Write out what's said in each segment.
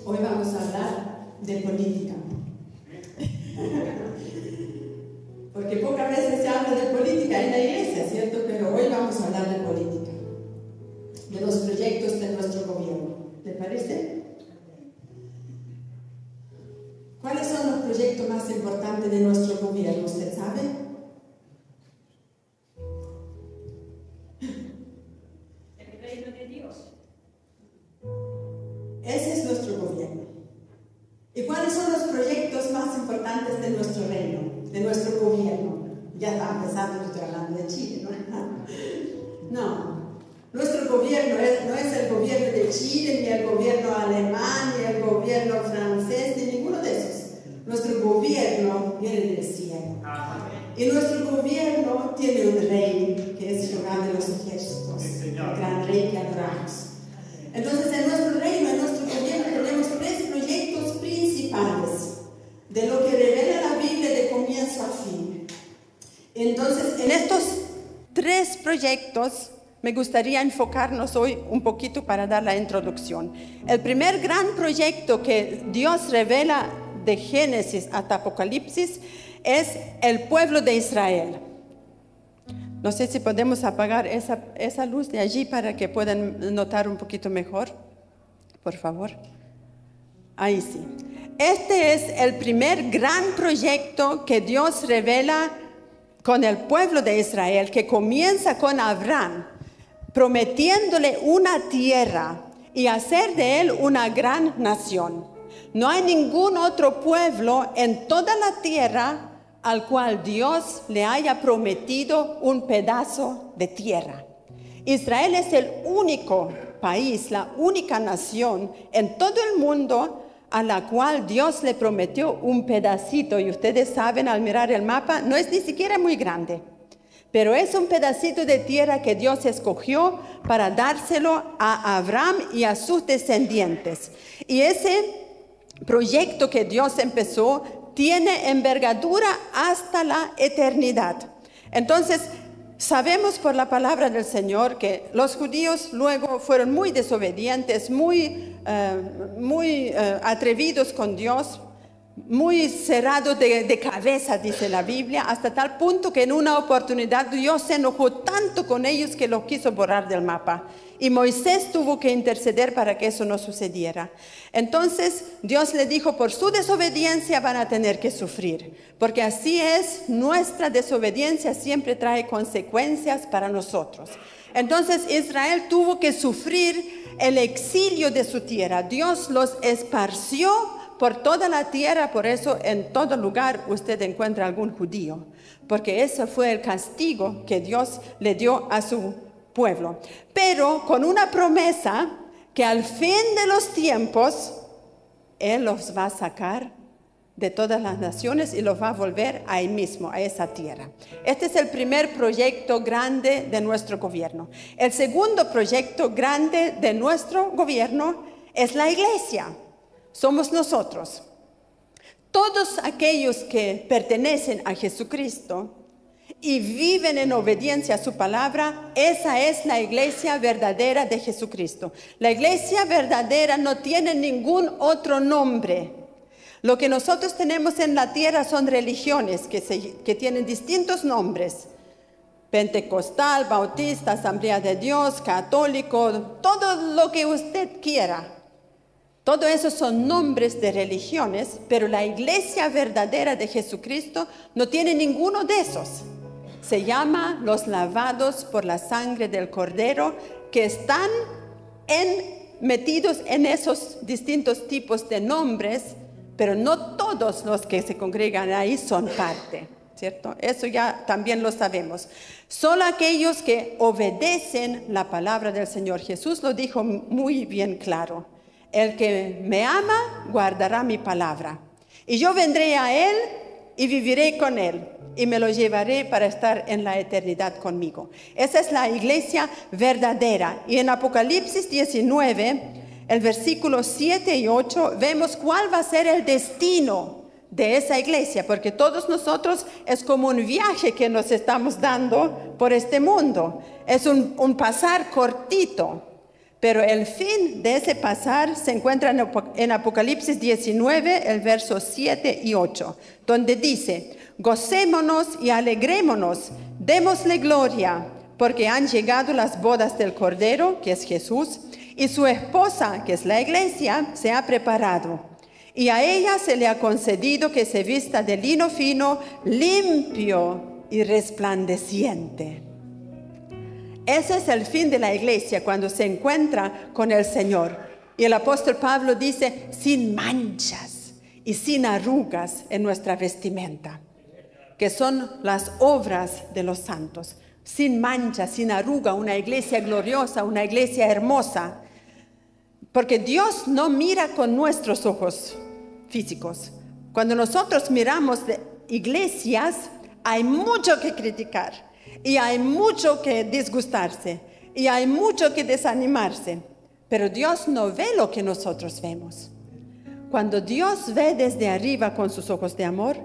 Hoy vamos a hablar de política. Porque pocas veces se habla de política en la iglesia, ¿cierto? Pero hoy vamos a hablar de política, de los proyectos de nuestro gobierno. ¿Le parece? ¿Cuáles son los proyectos más importantes de nuestro gobierno? ¿Usted sabe? El reino de Dios. Ese es nuestro gobierno. ¿Y cuáles son los proyectos más importantes de nuestro reino, de nuestro gobierno? Ya está empezando, estoy hablando de Chile, ¿no? No. Nuestro gobierno no es el gobierno de Chile, ni el gobierno alemán, ni el gobierno francés, ni ninguno de esos. Nuestro gobierno viene del cielo. Y nuestro gobierno tiene un rey, que es Jehová de los ejércitos, el gran rey que adoramos. Entonces, en nuestro reino, en nuestro gobierno, tenemos tres proyectos principales de lo que revela la Biblia de comienzo a fin. Entonces, en estos tres proyectos me gustaría enfocarnos hoy un poquito para dar la introducción. El primer gran proyecto que Dios revela de Génesis hasta Apocalipsis es el pueblo de Israel. No sé si podemos apagar esa luz de allí para que puedan notar un poquito mejor, por favor. Ahí sí. Este es el primer gran proyecto que Dios revela con el pueblo de Israel, que comienza con Abraham, prometiéndole una tierra y hacer de él una gran nación. No hay ningún otro pueblo en toda la tierra al cual Dios le haya prometido un pedazo de tierra. Israel es el único país, la única nación en todo el mundo a la cual Dios le prometió un pedacito. Y ustedes saben, al mirar el mapa, no es ni siquiera muy grande, pero es un pedacito de tierra que Dios escogió para dárselo a Abraham y a sus descendientes. Y ese proyecto que Dios empezó tiene envergadura hasta la eternidad. Entonces, sabemos por la palabra del Señor que los judíos luego fueron muy desobedientes, muy atrevidos con Dios, muy cerrados de cabeza, dice la Biblia, hasta tal punto que en una oportunidad Dios se enojó tanto con ellos que los quiso borrar del mapa. Y Moisés tuvo que interceder para que eso no sucediera. Entonces Dios le dijo, por su desobediencia van a tener que sufrir, porque así es, nuestra desobediencia siempre trae consecuencias para nosotros. Entonces Israel tuvo que sufrir el exilio de su tierra. Dios los esparció por toda la tierra, por eso en todo lugar usted encuentra algún judío, porque ese fue el castigo que Dios le dio a su pueblo, pero con una promesa que al fin de los tiempos Él los va a sacar de todas las naciones y los va a volver ahí mismo, a esa tierra. Este es el primer proyecto grande de nuestro gobierno. El segundo proyecto grande de nuestro gobierno es la iglesia. Somos nosotros. Todos aquellos que pertenecen a Jesucristo y viven en obediencia a su palabra, esa es la iglesia verdadera de Jesucristo. La iglesia verdadera no tiene ningún otro nombre. Lo que nosotros tenemos en la tierra son religiones que tienen distintos nombres. Pentecostal, bautista, Asamblea de Dios, católico, todo lo que usted quiera. Todo eso son nombres de religiones, pero la iglesia verdadera de Jesucristo no tiene ninguno de esos. Se llama los lavados por la sangre del Cordero, que están metidos en esos distintos tipos de nombres, pero no todos los que se congregan ahí son parte, ¿cierto? Eso ya también lo sabemos. Solo aquellos que obedecen la palabra del Señor. Jesús lo dijo muy bien claro. El que me ama, guardará mi palabra. Y yo vendré a él y viviré con él. Y me lo llevaré para estar en la eternidad conmigo. Esa es la iglesia verdadera. Y en Apocalipsis 19, el versículo 7 y 8, vemos cuál va a ser el destino de esa iglesia. Porque todos nosotros es como un viaje que nos estamos dando por este mundo. Es un pasar cortito. Pero el fin de ese pasar se encuentra en Apocalipsis 19, el verso 7 y 8, donde dice: gocémonos y alegrémonos, démosle gloria, porque han llegado las bodas del Cordero, que es Jesús, y su esposa, que es la iglesia, se ha preparado. Y a ella se le ha concedido que se vista de lino fino, limpio y resplandeciente. Ese es el fin de la iglesia cuando se encuentra con el Señor. Y el apóstol Pablo dice: sin manchas y sin arrugas en nuestra vestimenta, que son las obras de los santos. Sin mancha, sin arruga, una iglesia gloriosa, una iglesia hermosa. Porque Dios no mira con nuestros ojos físicos. Cuando nosotros miramos de iglesias, hay mucho que criticar, y hay mucho que disgustarse, y hay mucho que desanimarse. Pero Dios no ve lo que nosotros vemos. Cuando Dios ve desde arriba con sus ojos de amor,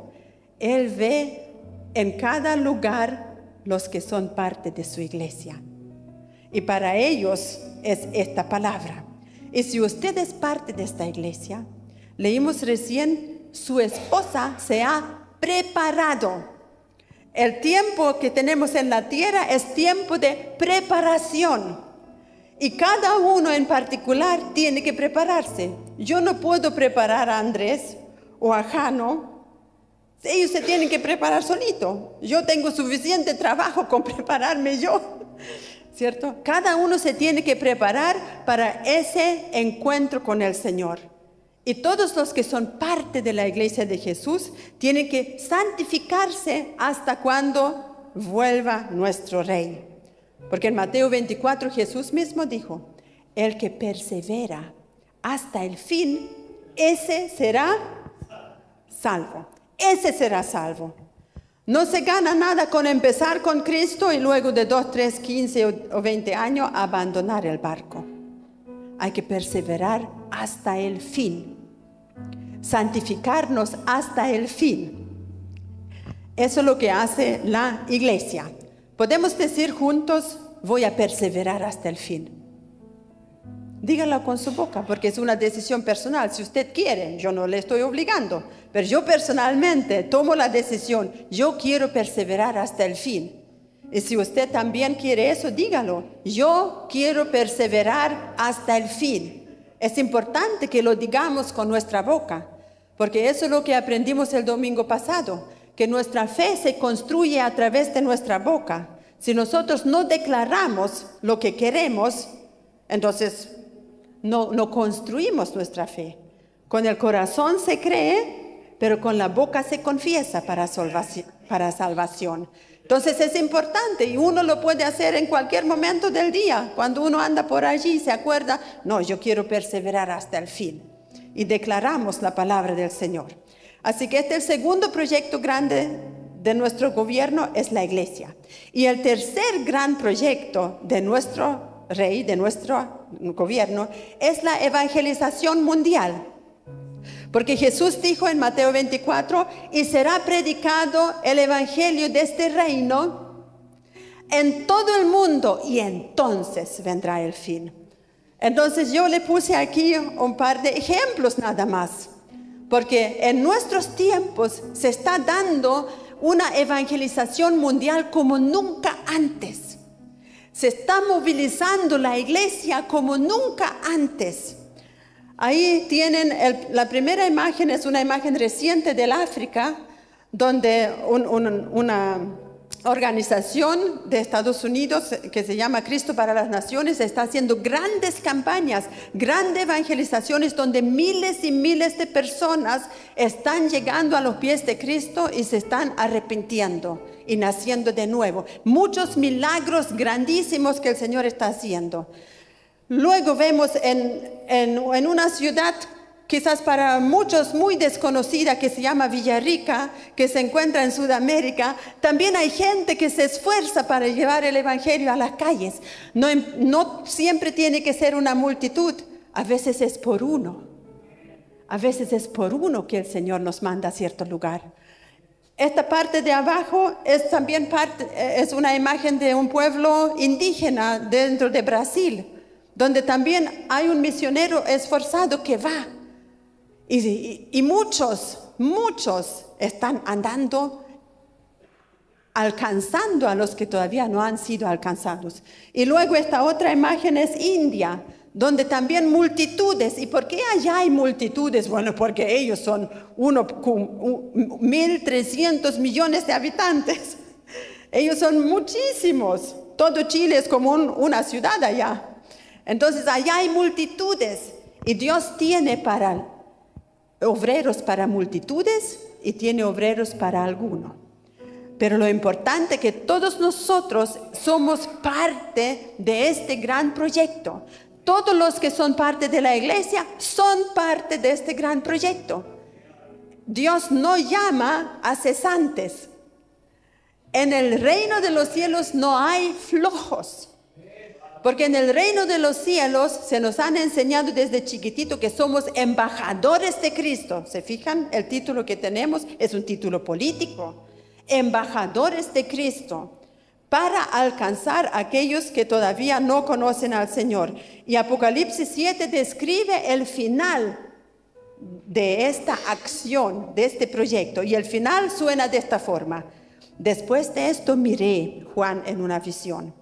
Él ve en cada lugar los que son parte de su iglesia. Y para ellos es esta palabra. Y si usted es parte de esta iglesia, leímos recién, su esposa se ha preparado. El tiempo que tenemos en la tierra es tiempo de preparación. Y cada uno en particular tiene que prepararse. Yo no puedo preparar a Andrés o a Jano. Ellos se tienen que preparar solito. Yo tengo suficiente trabajo con prepararme yo, ¿cierto? Cada uno se tiene que preparar para ese encuentro con el Señor. Y todos los que son parte de la iglesia de Jesús tienen que santificarse hasta cuando vuelva nuestro Rey. Porque en Mateo 24 Jesús mismo dijo: el que persevera hasta el fin, ese será salvo. Ese será salvo. No se gana nada con empezar con Cristo y luego de 2, 3, 15 o 20 años abandonar el barco. Hay que perseverar hasta el fin. Santificarnos hasta el fin. Eso es lo que hace la iglesia. Podemos decir juntos: voy a perseverar hasta el fin. Dígalo con su boca, porque es una decisión personal. Si usted quiere, yo no le estoy obligando, pero yo personalmente tomo la decisión: yo quiero perseverar hasta el fin. Y si usted también quiere eso, dígalo: yo quiero perseverar hasta el fin. Es importante que lo digamos con nuestra boca, porque eso es lo que aprendimos el domingo pasado, que nuestra fe se construye a través de nuestra boca. Si nosotros no declaramos lo que queremos, entonces no construimos nuestra fe. Con el corazón se cree, pero con la boca se confiesa para salvación. Entonces es importante, y uno lo puede hacer en cualquier momento del día. Cuando uno anda por allí se acuerda: no, yo quiero perseverar hasta el fin. Y declaramos la palabra del Señor. Así que este es el segundo proyecto grande de nuestro gobierno, es la iglesia. Y el tercer gran proyecto de nuestro Rey, de nuestro gobierno, es la evangelización mundial. Porque Jesús dijo en Mateo 24: y será predicado el evangelio de este reino en todo el mundo, y entonces vendrá el fin. Entonces yo le puse aquí un par de ejemplos nada más, porque en nuestros tiempos se está dando una evangelización mundial como nunca antes. Se está movilizando la iglesia como nunca antes. Ahí tienen la primera imagen, es una imagen reciente del África, donde una organización de Estados Unidos que se llama Cristo para las Naciones está haciendo grandes campañas, grandes evangelizaciones, donde miles y miles de personas están llegando a los pies de Cristo y se están arrepintiendo y naciendo de nuevo. Muchos milagros grandísimos que el Señor está haciendo. Luego vemos en una ciudad quizás para muchos muy desconocida, que se llama Villarrica, que se encuentra en Sudamérica. También hay gente que se esfuerza para llevar el evangelio a las calles. No siempre tiene que ser una multitud, a veces es por uno. A veces es por uno que el Señor nos manda a cierto lugar. Esta parte de abajo es también es una imagen de un pueblo indígena dentro de Brasil, donde también hay un misionero esforzado que va. Y muchos están andando, alcanzando a los que todavía no han sido alcanzados. Y luego esta otra imagen es India, donde también multitudes. ¿Y por qué allá hay multitudes? Bueno, porque ellos son 1.300 millones de habitantes. Ellos son muchísimos. Todo Chile es como una ciudad allá. Entonces allá hay multitudes. Y Dios tiene obreros para multitudes y tiene obreros para alguno. Pero lo importante es que todos nosotros somos parte de este gran proyecto. Todos los que son parte de la iglesia son parte de este gran proyecto. Dios no llama a cesantes. En el reino de los cielos no hay flojos. Porque en el reino de los cielos se nos han enseñado desde chiquitito que somos embajadores de Cristo. ¿Se fijan? El título que tenemos es un título político. Embajadores de Cristo, para alcanzar a aquellos que todavía no conocen al Señor. Y Apocalipsis 7 describe el final de esta acción, de este proyecto. Y el final suena de esta forma. Después de esto miré, Juan, en una visión.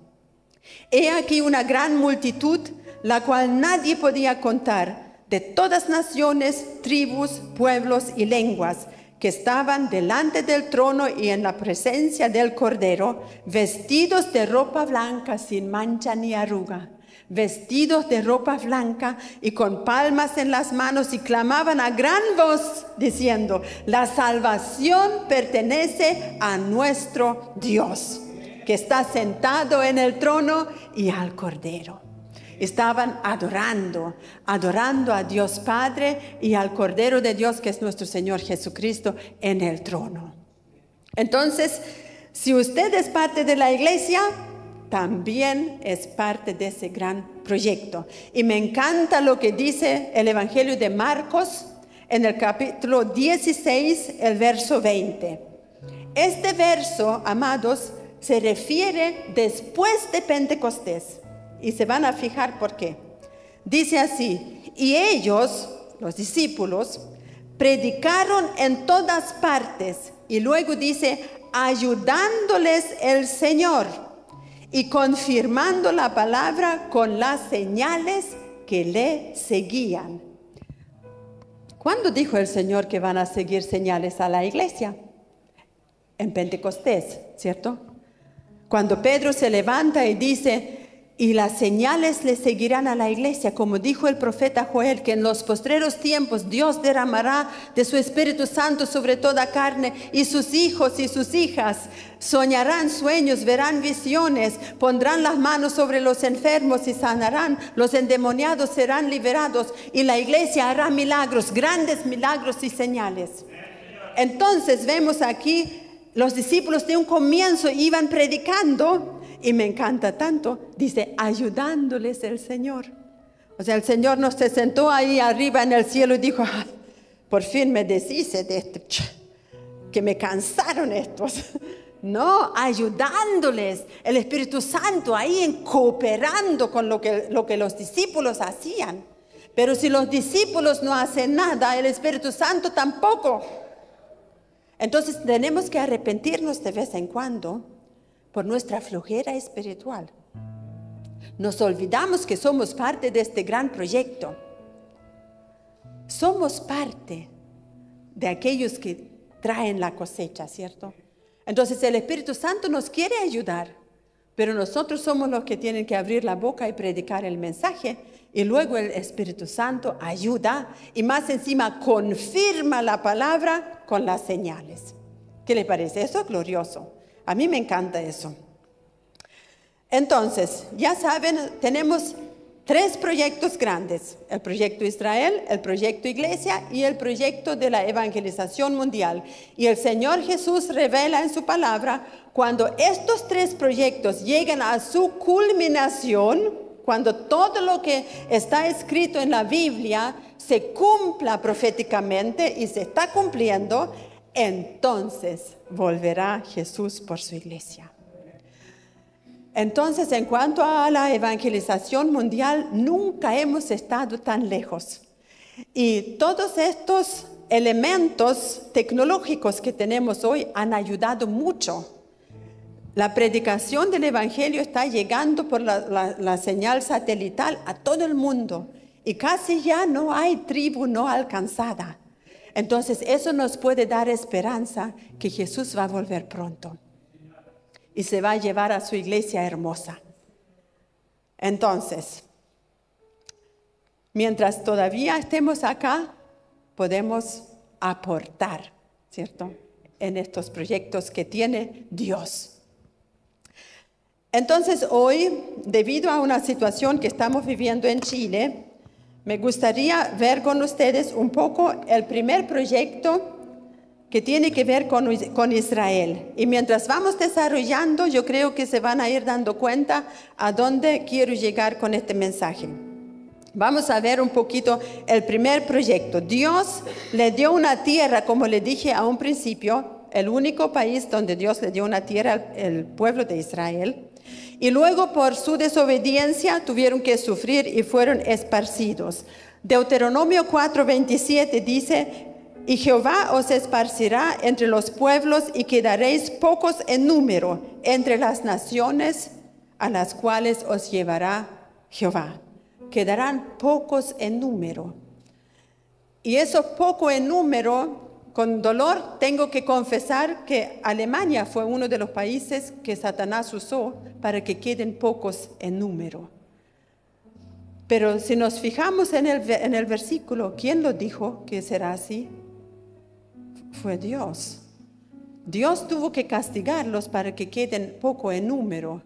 He aquí una gran multitud, la cual nadie podía contar, de todas naciones, tribus, pueblos y lenguas, que estaban delante del trono y en la presencia del Cordero, vestidos de ropa blanca sin mancha ni arruga, vestidos de ropa blanca y con palmas en las manos, y clamaban a gran voz diciendo: la salvación pertenece a nuestro Dios, que está sentado en el trono y al Cordero. Estaban adorando a Dios Padre y al Cordero de Dios, que es nuestro Señor Jesucristo, en el trono. Entonces, si usted es parte de la iglesia, también es parte de ese gran proyecto. Y me encanta lo que dice el Evangelio de Marcos en el capítulo 16, el verso 20. Este verso, amados, se refiere después de Pentecostés. Y se van a fijar por qué. Dice así: y ellos, los discípulos, predicaron en todas partes. Y luego dice: ayudándoles el Señor y confirmando la palabra con las señales que le seguían. ¿Cuándo dijo el Señor que van a seguir señales a la iglesia? En Pentecostés, ¿cierto? Cuando Pedro se levanta y dice: y las señales le seguirán a la iglesia, como dijo el profeta Joel, que en los postreros tiempos Dios derramará de su Espíritu Santo sobre toda carne, y sus hijos y sus hijas soñarán sueños, verán visiones, pondrán las manos sobre los enfermos y sanarán, los endemoniados serán liberados, y la iglesia hará milagros, grandes milagros y señales. Entonces vemos aquí, los discípulos de un comienzo iban predicando. Y me encanta tanto, dice, ayudándoles el Señor. O sea, el Señor no se sentó ahí arriba en el cielo y dijo: por fin me deshice de esto, que me cansaron estos. No, ayudándoles, el Espíritu Santo ahí cooperando con lo que los discípulos hacían. Pero si los discípulos no hacen nada, el Espíritu Santo tampoco. Entonces tenemos que arrepentirnos de vez en cuando por nuestra flojera espiritual. Nos olvidamos que somos parte de este gran proyecto. Somos parte de aquellos que traen la cosecha, ¿cierto? Entonces el Espíritu Santo nos quiere ayudar, pero nosotros somos los que tienen que abrir la boca y predicar el mensaje, y luego el Espíritu Santo ayuda y más encima confirma la palabra con las señales. ¿Qué le parece? Eso es glorioso. A mí me encanta eso. Entonces, ya saben, tenemos 3 proyectos grandes: el proyecto Israel, el proyecto Iglesia y el proyecto de la evangelización mundial. Y el Señor Jesús revela en su palabra, cuando estos 3 proyectos llegan a su culminación, cuando todo lo que está escrito en la Biblia se cumpla proféticamente y se está cumpliendo, entonces volverá Jesús por su iglesia. Entonces, en cuanto a la evangelización mundial, nunca hemos estado tan lejos. Y todos estos elementos tecnológicos que tenemos hoy han ayudado mucho. La predicación del Evangelio está llegando por la señal satelital a todo el mundo y casi ya no hay tribu no alcanzada. Entonces eso nos puede dar esperanza que Jesús va a volver pronto y se va a llevar a su iglesia hermosa. Entonces, mientras todavía estemos acá, podemos aportar, ¿cierto?, en estos proyectos que tiene Dios. Entonces hoy, debido a una situación que estamos viviendo en Chile, me gustaría ver con ustedes un poco el primer proyecto que tiene que ver con Israel. Y mientras vamos desarrollando, yo creo que se van a ir dando cuenta a dónde quiero llegar con este mensaje. Vamos a ver un poquito el primer proyecto. Dios le dio una tierra, como le dije a un principio, el único país donde Dios le dio una tierra al pueblo de Israel. Y luego por su desobediencia tuvieron que sufrir y fueron esparcidos. Deuteronomio 4:27 dice: y Jehová os esparcirá entre los pueblos y quedaréis pocos en número entre las naciones a las cuales os llevará Jehová. Quedarán pocos en número. Y eso poco en número, con dolor tengo que confesar que Alemania fue uno de los países que Satanás usó para que queden pocos en número. Pero si nos fijamos en el versículo, ¿quién lo dijo que será así? Fue Dios. Dios tuvo que castigarlos para que queden poco en número.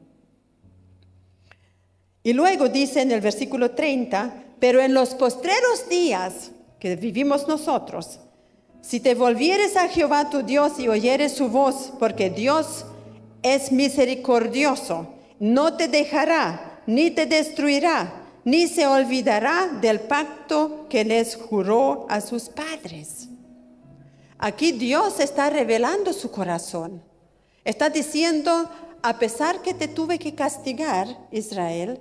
Y luego dice en el versículo 30, pero en los postreros días que vivimos nosotros, si te volvieres a Jehová tu Dios y oyeres su voz, porque Dios es misericordioso, no te dejará, ni te destruirá, ni se olvidará del pacto que les juró a sus padres. Aquí Dios está revelando su corazón. Está diciendo, a pesar que te tuve que castigar, Israel,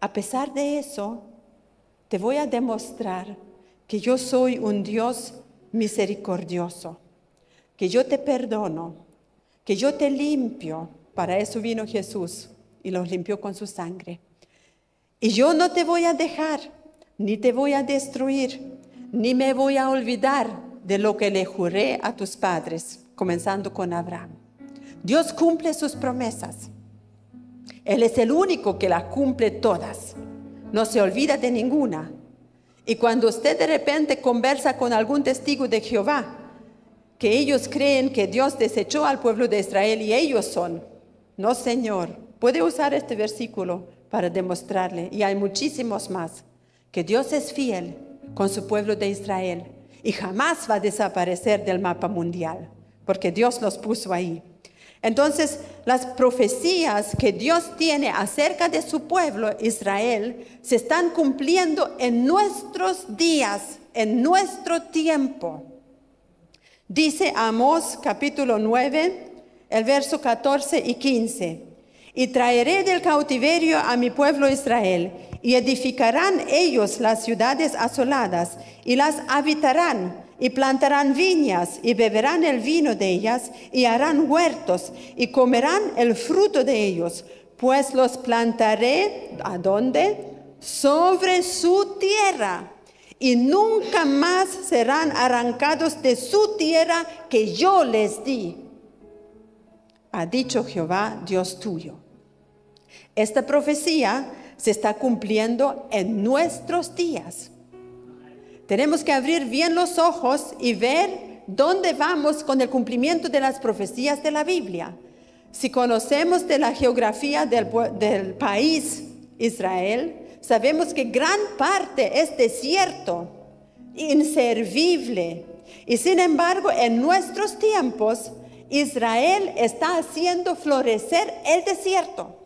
a pesar de eso, te voy a demostrar que yo soy un Dios misericordioso, que yo te perdono, que yo te limpio. Para eso vino Jesús y los limpió con su sangre. Y yo no te voy a dejar, ni te voy a destruir, ni me voy a olvidar de lo que le juré a tus padres, comenzando con Abraham. Dios cumple sus promesas. Él es el único que las cumple todas. No se olvida de ninguna. Y cuando usted de repente conversa con algún testigo de Jehová, que ellos creen que Dios desechó al pueblo de Israel y ellos son, no, Señor, puede usar este versículo para demostrarle, y hay muchísimos más, que Dios es fiel con su pueblo de Israel y jamás va a desaparecer del mapa mundial, porque Dios los puso ahí. Entonces, las profecías que Dios tiene acerca de su pueblo, Israel, se están cumpliendo en nuestros días, en nuestro tiempo. Dice Amós capítulo 9, el verso 14 y 15. Y traeré del cautiverio a mi pueblo Israel, y edificarán ellos las ciudades asoladas, y las habitarán, y plantarán viñas, y beberán el vino de ellas, y harán huertos, y comerán el fruto de ellos, pues los plantaré, ¿a dónde? Sobre su tierra, y nunca más serán arrancados de su tierra que yo les di, ha dicho Jehová, Dios tuyo. Esta profecía se está cumpliendo en nuestros días. Tenemos que abrir bien los ojos y ver dónde vamos con el cumplimiento de las profecías de la Biblia. Si conocemos de la geografía del país Israel, sabemos que gran parte es desierto, inservible. Y sin embargo, en nuestros tiempos, Israel está haciendo florecer el desierto.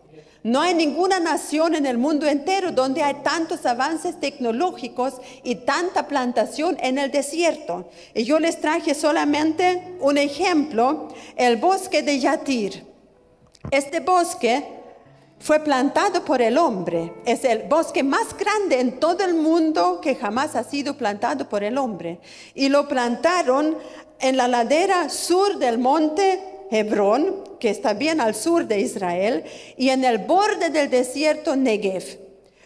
No hay ninguna nación en el mundo entero donde hay tantos avances tecnológicos y tanta plantación en el desierto. Y yo les traje solamente un ejemplo, el bosque de Yatir. Este bosque fue plantado por el hombre. Es el bosque más grande en todo el mundo que jamás ha sido plantado por el hombre. Y lo plantaron en la ladera sur del monte Hebrón, que está bien al sur de Israel, y en el borde del desierto Negev.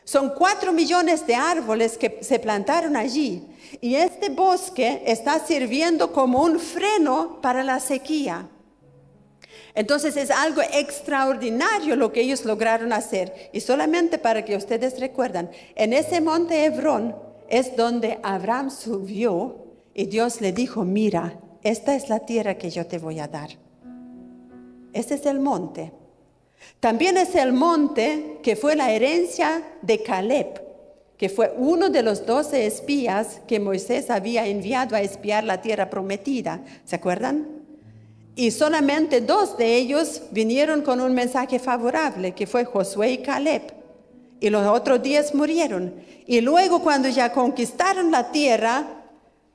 Son 4 millones de árboles que se plantaron allí. Y este bosque está sirviendo como un freno para la sequía. Entonces es algo extraordinario lo que ellos lograron hacer. Y solamente para que ustedes recuerdan, en ese monte Hebrón es donde Abraham subió y Dios le dijo, mira, esta es la tierra que yo te voy a dar. Ese es el monte. También es el monte que fue la herencia de Caleb, que fue uno de los 12 espías que Moisés había enviado a espiar la tierra prometida. ¿Se acuerdan? Y solamente 2 de ellos vinieron con un mensaje favorable, que fue Josué y Caleb. Y los otros 10 murieron. Y luego cuando ya conquistaron la tierra,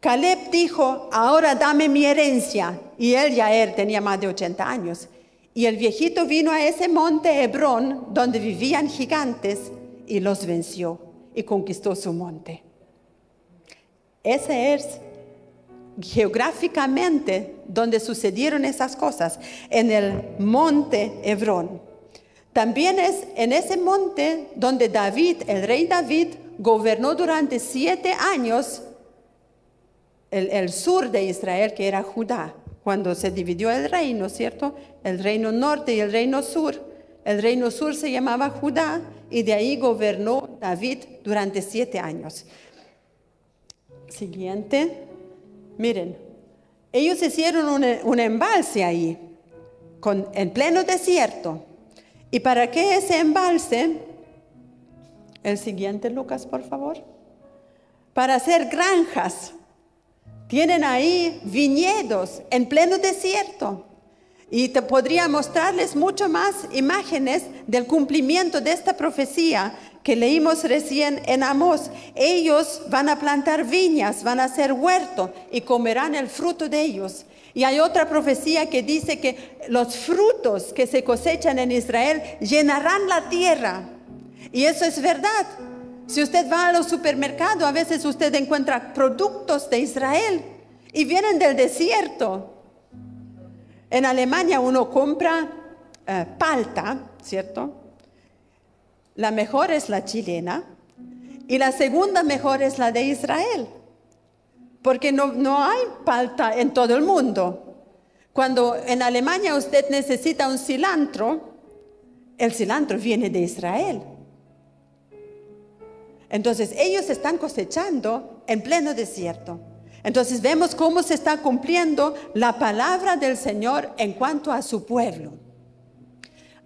Caleb dijo, ahora dame mi herencia. Y él tenía más de 80 años. Y el viejito vino a ese monte Hebrón, donde vivían gigantes, y los venció y conquistó su monte. Ese es geográficamente donde sucedieron esas cosas, en el monte Hebrón. También es en ese monte donde David, el rey David, gobernó durante 7 años el sur de Israel, que era Judá, cuando se dividió el reino, ¿cierto? El reino norte y el reino sur. El reino sur se llamaba Judá y de ahí gobernó David durante 7 años. Siguiente. Miren, ellos hicieron un embalse ahí, en pleno desierto. ¿Y para qué ese embalse? El siguiente, Lucas, por favor. Para hacer granjas. Tienen ahí viñedos en pleno desierto. Y te podría mostrarles mucho más imágenes del cumplimiento de esta profecía que leímos recién en Amós. Ellos van a plantar viñas, van a hacer huerto y comerán el fruto de ellos. Y hay otra profecía que dice que los frutos que se cosechan en Israel llenarán la tierra. Y eso es verdad. Si usted va a los supermercados, a veces usted encuentra productos de Israel y vienen del desierto. En Alemania uno compra palta, ¿cierto? La mejor es la chilena y la segunda mejor es la de Israel, porque no hay palta en todo el mundo. Cuando en Alemania usted necesita un cilantro, el cilantro viene de Israel. Entonces ellos están cosechando en pleno desierto. Entonces vemos cómo se está cumpliendo la palabra del Señor en cuanto a su pueblo.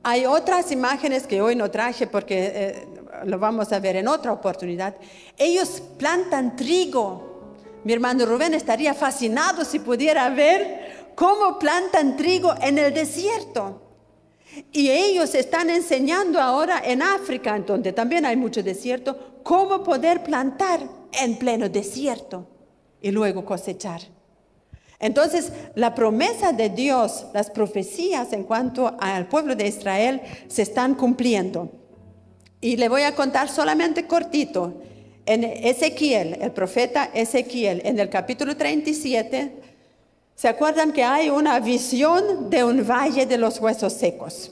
Hay otras imágenes que hoy no traje porque lo vamos a ver en otra oportunidad. Ellos plantan trigo. Mi hermano Rubén estaría fascinado si pudiera ver cómo plantan trigo en el desierto. Y ellos están enseñando ahora en África, donde también hay mucho desierto, cómo poder plantar en pleno desierto y luego cosechar. Entonces, la promesa de Dios, las profecías en cuanto al pueblo de Israel se están cumpliendo. Y le voy a contar solamente cortito. En Ezequiel, el profeta Ezequiel, en el capítulo 37, ¿se acuerdan que hay una visión de un valle de los huesos secos?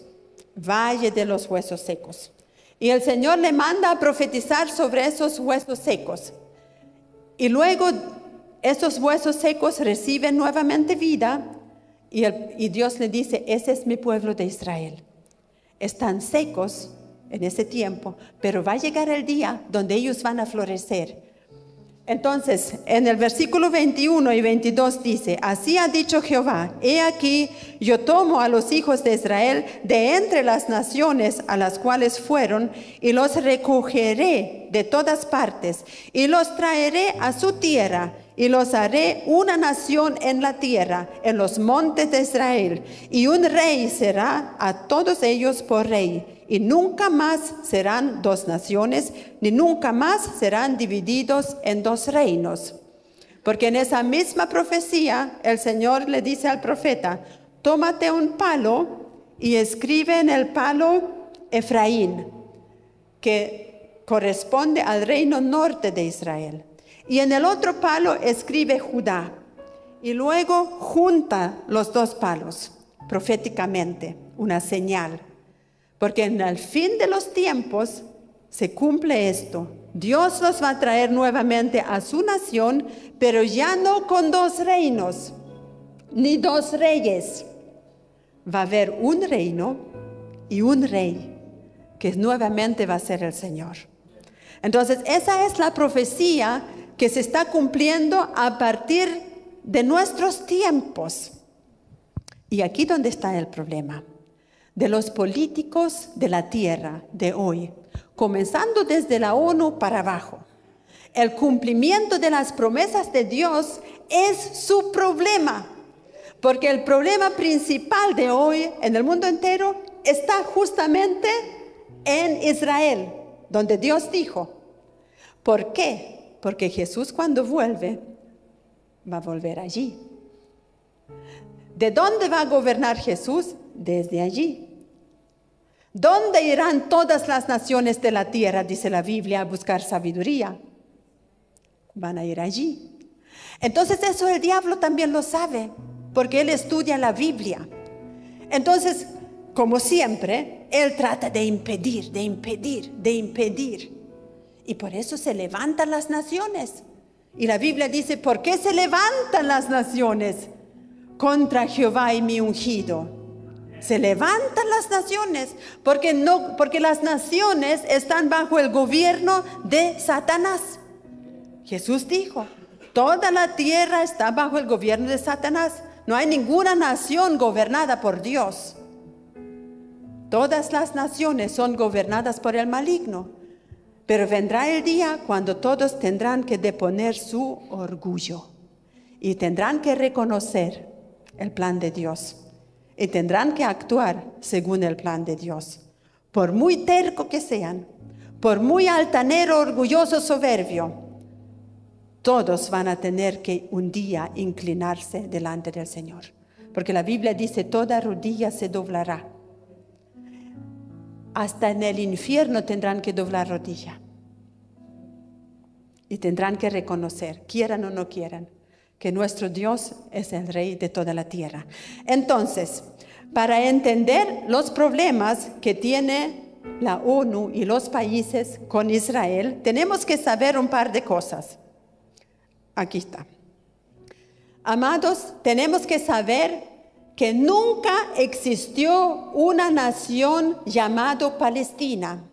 Valle de los huesos secos. Y el Señor le manda a profetizar sobre esos huesos secos. Y luego esos huesos secos reciben nuevamente vida y Dios le dice, ese es mi pueblo de Israel. Están secos en ese tiempo, pero va a llegar el día donde ellos van a florecer. Entonces, en el versículo 21 y 22 dice, así ha dicho Jehová, he aquí, yo tomo a los hijos de Israel de entre las naciones a las cuales fueron y los recogeré de todas partes y los traeré a su tierra y los haré una nación en la tierra, en los montes de Israel, y un rey será a todos ellos por rey. Y nunca más serán 2 naciones, ni nunca más serán divididos en 2 reinos. Porque en esa misma profecía, el Señor le dice al profeta, tómate un palo y escribe en el palo Efraín, que corresponde al reino norte de Israel. Y en el otro palo escribe Judá. Y luego junta los dos palos proféticamente, una señal. Porque en el fin de los tiempos se cumple esto. Dios los va a traer nuevamente a su nación, pero ya no con dos reinos, ni dos reyes. Va a haber un reino y un rey, que nuevamente va a ser el Señor. Entonces, esa es la profecía que se está cumpliendo a partir de nuestros tiempos. Y aquí donde está el problema. De los políticos de la tierra de hoy, comenzando desde la ONU para abajo. El cumplimiento de las promesas de Dios es su problema, porque el problema principal de hoy en el mundo entero está justamente en Israel, donde Dios dijo. ¿Por qué? Porque Jesús cuando vuelve, va a volver allí. ¿De dónde va a gobernar Jesús? Desde allí. ¿Dónde irán todas las naciones de la tierra, dice la Biblia, a buscar sabiduría? Van a ir allí. Entonces eso el diablo también lo sabe, porque él estudia la Biblia. Entonces, como siempre, él trata de impedir. Y por eso se levantan las naciones. Y la Biblia dice, ¿por qué se levantan las naciones contra Jehová y mi ungido? Se levantan las naciones porque las naciones están bajo el gobierno de Satanás. Jesús dijo, toda la tierra está bajo el gobierno de Satanás. No hay ninguna nación gobernada por Dios. Todas las naciones son gobernadas por el maligno. Pero vendrá el día cuando todos tendrán que deponer su orgullo y tendrán que reconocer el plan de Dios. Y tendrán que actuar según el plan de Dios. Por muy terco que sean, por muy altanero, orgulloso, soberbio, todos van a tener que un día inclinarse delante del Señor. Porque la Biblia dice, toda rodilla se doblará. Hasta en el infierno tendrán que doblar rodilla. Y tendrán que reconocer, quieran o no quieran, que nuestro Dios es el Rey de toda la tierra. Entonces, para entender los problemas que tiene la ONU y los países con Israel, tenemos que saber un par de cosas. Aquí está. Amados, tenemos que saber que nunca existió una nación llamada Palestina.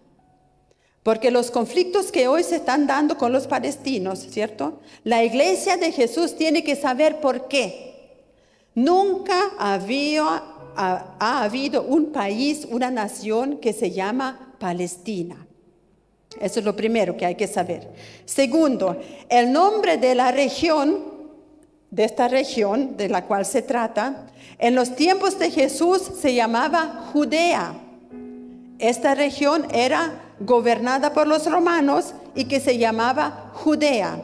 Porque los conflictos que hoy se están dando con los palestinos, ¿cierto? La iglesia de Jesús tiene que saber por qué. Nunca ha habido un país, una nación que se llama Palestina. Eso es lo primero que hay que saber. Segundo, el nombre de la región, de esta región de la cual se trata, en los tiempos de Jesús se llamaba Judea. Esta región era gobernada por los romanos y que se llamaba Judea.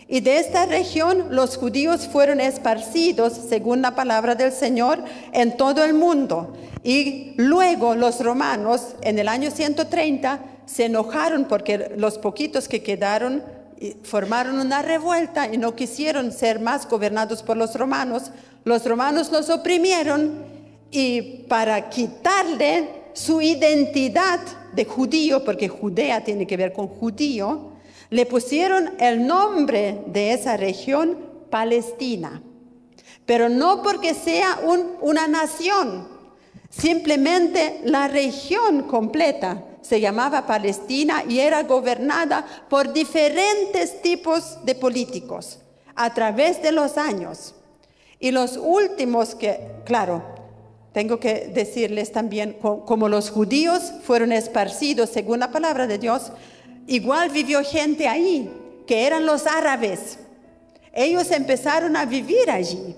Y de esta región los judíos fueron esparcidos, según la palabra del Señor, en todo el mundo. Y luego los romanos, en el año 130, se enojaron porque los poquitos que quedaron formaron una revuelta y no quisieron ser más gobernados por los romanos. Los romanos los oprimieron y para quitarle su identidad de judío, porque Judea tiene que ver con judío, le pusieron el nombre de esa región Palestina. Pero no porque sea una nación, simplemente la región completa se llamaba Palestina y era gobernada por diferentes tipos de políticos a través de los años. Y los últimos que, claro, tengo que decirles también, como los judíos fueron esparcidos según la palabra de Dios, igual vivió gente ahí, que eran los árabes. Ellos empezaron a vivir allí.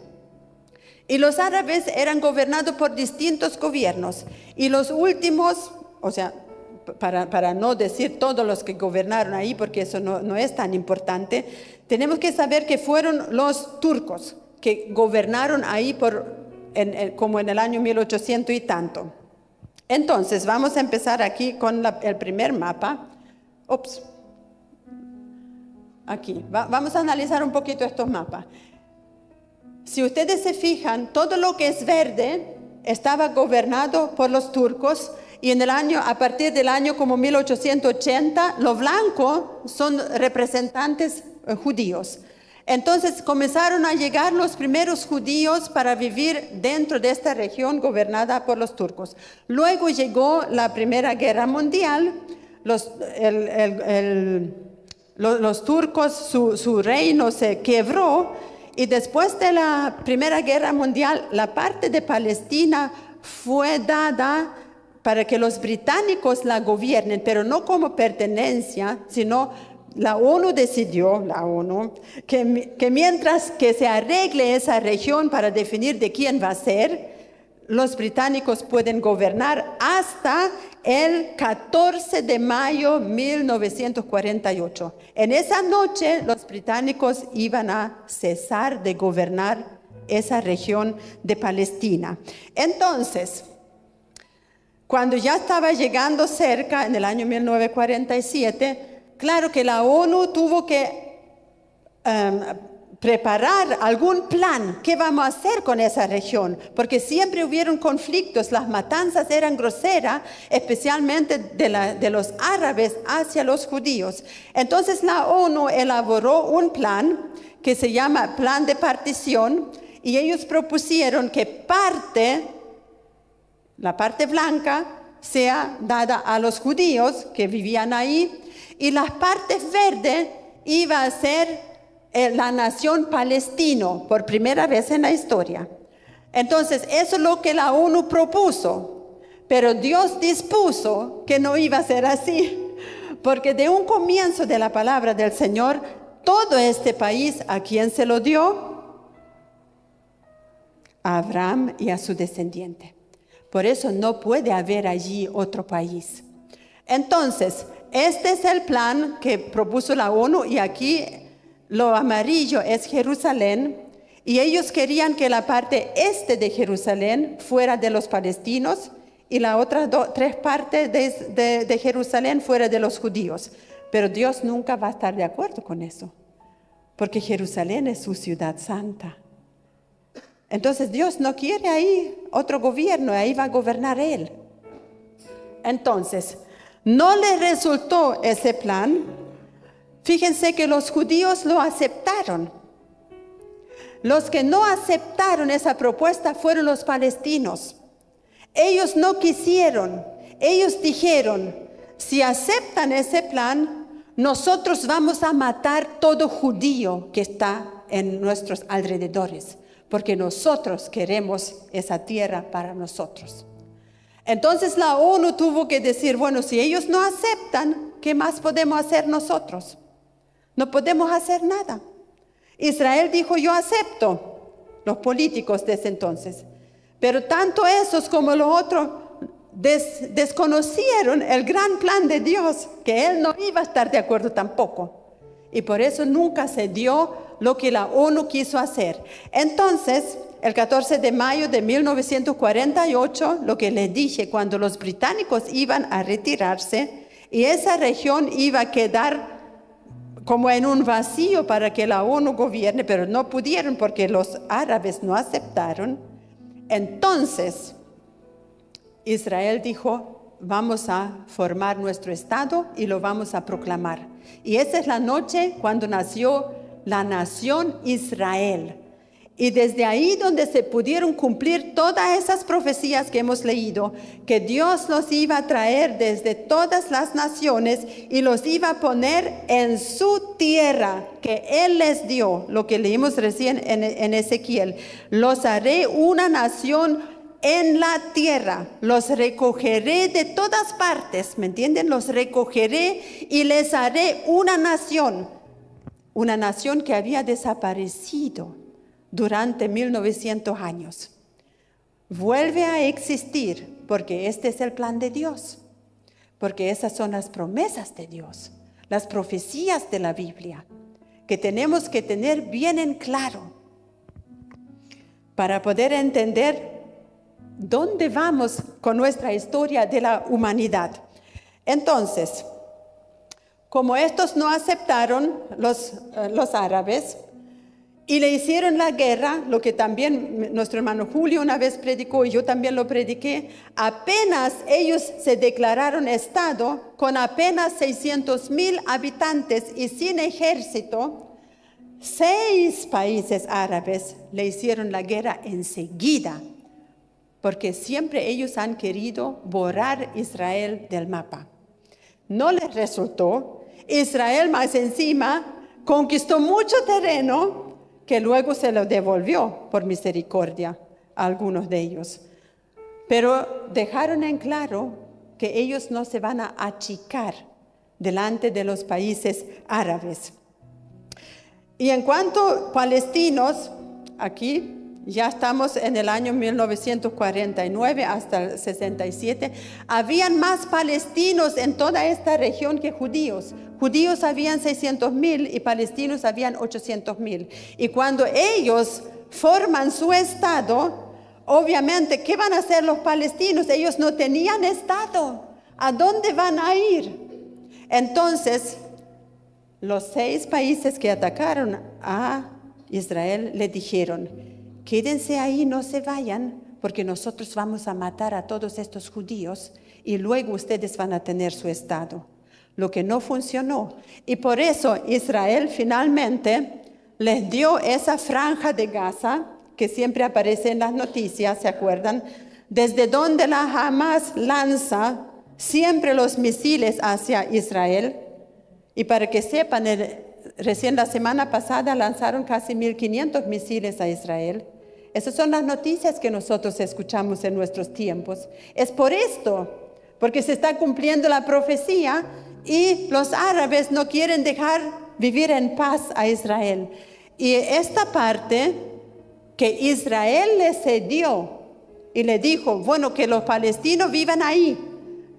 Y los árabes eran gobernados por distintos gobiernos. Y los últimos, o sea, para no decir todos los que gobernaron ahí, porque eso no es tan importante, tenemos que saber que fueron los turcos que gobernaron ahí como en el año 1800 y tanto. Entonces, vamos a empezar aquí con el primer mapa. Ups. Aquí, vamos a analizar un poquito estos mapas. Si ustedes se fijan, todo lo que es verde estaba gobernado por los turcos y a partir del año como 1880, lo blanco son representantes judíos. Entonces comenzaron a llegar los primeros judíos para vivir dentro de esta región gobernada por los turcos. Luego llegó la Primera Guerra Mundial, los turcos, su reino se quebró y después de la Primera Guerra Mundial, la parte de Palestina fue dada para que los británicos la gobiernen, pero no como pertenencia, sino la ONU decidió, que mientras que se arregle esa región para definir de quién va a ser, los británicos pueden gobernar hasta el 14 de mayo de 1948. En esa noche, los británicos iban a cesar de gobernar esa región de Palestina. Entonces, cuando ya estaba llegando cerca, en el año 1947, claro que la ONU tuvo que preparar algún plan. ¿Qué vamos a hacer con esa región? Porque siempre hubieron conflictos, las matanzas eran groseras, especialmente de los árabes hacia los judíos. Entonces la ONU elaboró un plan que se llama Plan de Partición y ellos propusieron que la parte blanca sea dada a los judíos que vivían ahí y la parte verde iba a ser la nación palestino por primera vez en la historia. Entonces, eso es lo que la ONU propuso, pero Dios dispuso que no iba a ser así, porque de un comienzo de la palabra del Señor, todo este país, ¿a quién se lo dio? A Abraham y a su descendiente. Por eso no puede haber allí otro país. Entonces, este es el plan que propuso la ONU y aquí lo amarillo es Jerusalén y ellos querían que la parte este de Jerusalén fuera de los palestinos y la otra tres partes de Jerusalén fuera de los judíos. Pero Dios nunca va a estar de acuerdo con eso, porque Jerusalén es su ciudad santa. Entonces Dios no quiere ahí otro gobierno, ahí va a gobernar Él. Entonces, no le resultó ese plan. Fíjense que los judíos lo aceptaron. Los que no aceptaron esa propuesta fueron los palestinos. Ellos no quisieron. Ellos dijeron, si aceptan ese plan, nosotros vamos a matar todo judío que está en nuestros alrededores, porque nosotros queremos esa tierra para nosotros. Entonces la ONU tuvo que decir, bueno, si ellos no aceptan, ¿qué más podemos hacer nosotros? No podemos hacer nada. Israel dijo, yo acepto, los políticos de ese entonces. Pero tanto esos como los otros desconocieron el gran plan de Dios, que Él no iba a estar de acuerdo tampoco. Y por eso nunca se dio lo que la ONU quiso hacer. Entonces, el 14 de mayo de 1948, lo que les dije, cuando los británicos iban a retirarse y esa región iba a quedar como en un vacío para que la ONU gobierne, pero no pudieron porque los árabes no aceptaron. Entonces, Israel dijo, vamos a formar nuestro Estado y lo vamos a proclamar. Y esa es la noche cuando nació la nación Israel. Y desde ahí donde se pudieron cumplir todas esas profecías que hemos leído, que Dios los iba a traer desde todas las naciones y los iba a poner en su tierra que Él les dio, lo que leímos recién en Ezequiel. Los haré una nación en la tierra, los recogeré de todas partes, ¿me entienden? Los recogeré y les haré una nación que había desaparecido durante 1900 años. Vuelve a existir porque este es el plan de Dios, porque esas son las promesas de Dios, las profecías de la Biblia, que tenemos que tener bien en claro para poder entender ¿dónde vamos con nuestra historia de la humanidad? Entonces, como estos no aceptaron los árabes y le hicieron la guerra, lo que también nuestro hermano Julio una vez predicó y yo también lo prediqué, apenas ellos se declararon Estado con apenas 600,000 habitantes y sin ejército, 6 países árabes le hicieron la guerra enseguida, porque siempre ellos han querido borrar Israel del mapa. No les resultó. Israel más encima conquistó mucho terreno que luego se lo devolvió por misericordia a algunos de ellos. Pero dejaron en claro que ellos no se van a achicar delante de los países árabes. Y en cuanto a palestinos, aquí ya estamos en el año 1949 hasta el 67. Habían más palestinos en toda esta región que judíos. Judíos habían 600,000 y palestinos habían 800,000. Y cuando ellos forman su estado, obviamente, ¿qué van a hacer los palestinos? Ellos no tenían estado. ¿A dónde van a ir? Entonces, los 6 países que atacaron a Israel le dijeron: quédense ahí, no se vayan, porque nosotros vamos a matar a todos estos judíos y luego ustedes van a tener su estado. Lo que no funcionó. Y por eso Israel finalmente les dio esa franja de Gaza, que siempre aparece en las noticias, ¿se acuerdan? Desde donde la Hamas lanza siempre los misiles hacia Israel. Y para que sepan, recién la semana pasada lanzaron casi 1,500 misiles a Israel. Esas son las noticias que nosotros escuchamos en nuestros tiempos. Es por esto, porque se está cumpliendo la profecía y los árabes no quieren dejar vivir en paz a Israel. Y esta parte que Israel le cedió y le dijo, bueno, que los palestinos vivan ahí,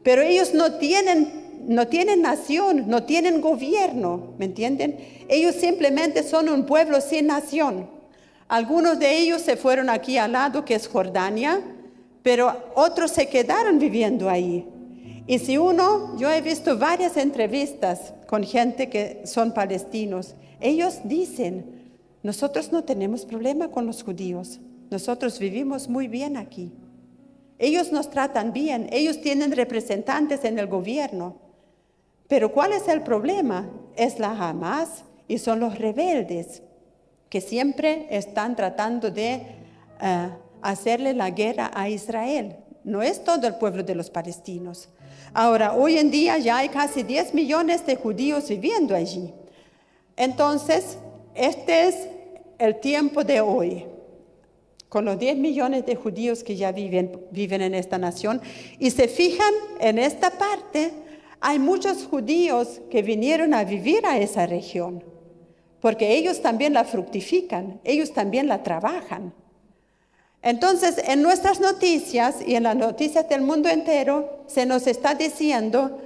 pero ellos no tienen nación, no tienen gobierno, ¿me entienden? Ellos simplemente son un pueblo sin nación. Algunos de ellos se fueron aquí al lado, que es Jordania, pero otros se quedaron viviendo ahí. Y si yo he visto varias entrevistas con gente que son palestinos, ellos dicen, nosotros no tenemos problema con los judíos, nosotros vivimos muy bien aquí. Ellos nos tratan bien, ellos tienen representantes en el gobierno. Pero ¿cuál es el problema? Es la Hamas y son los rebeldes que siempre están tratando de hacerle la guerra a Israel. No es todo el pueblo de los palestinos. Ahora, hoy en día ya hay casi 10 millones de judíos viviendo allí. Entonces, este es el tiempo de hoy, con los 10 millones de judíos que ya viven en esta nación. Y se fijan en esta parte, hay muchos judíos que vinieron a vivir a esa región, porque ellos también la fructifican, ellos también la trabajan. Entonces, en nuestras noticias y en las noticias del mundo entero, se nos está diciendo,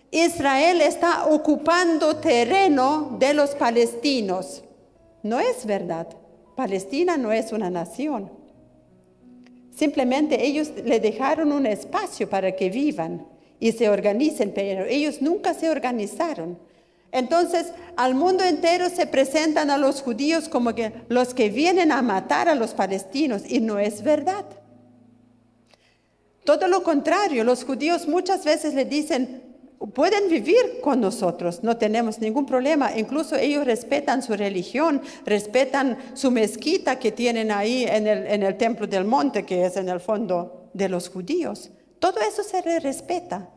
Israel está ocupando terreno de los palestinos. No es verdad. Palestina no es una nación. Simplemente ellos le dejaron un espacio para que vivan y se organicen, pero ellos nunca se organizaron. Entonces, al mundo entero se presentan a los judíos como que los que vienen a matar a los palestinos, y no es verdad. Todo lo contrario, los judíos muchas veces le dicen, pueden vivir con nosotros, no tenemos ningún problema. Incluso ellos respetan su religión, respetan su mezquita que tienen ahí en el templo del monte, que es en el fondo de los judíos. Todo eso se les respeta.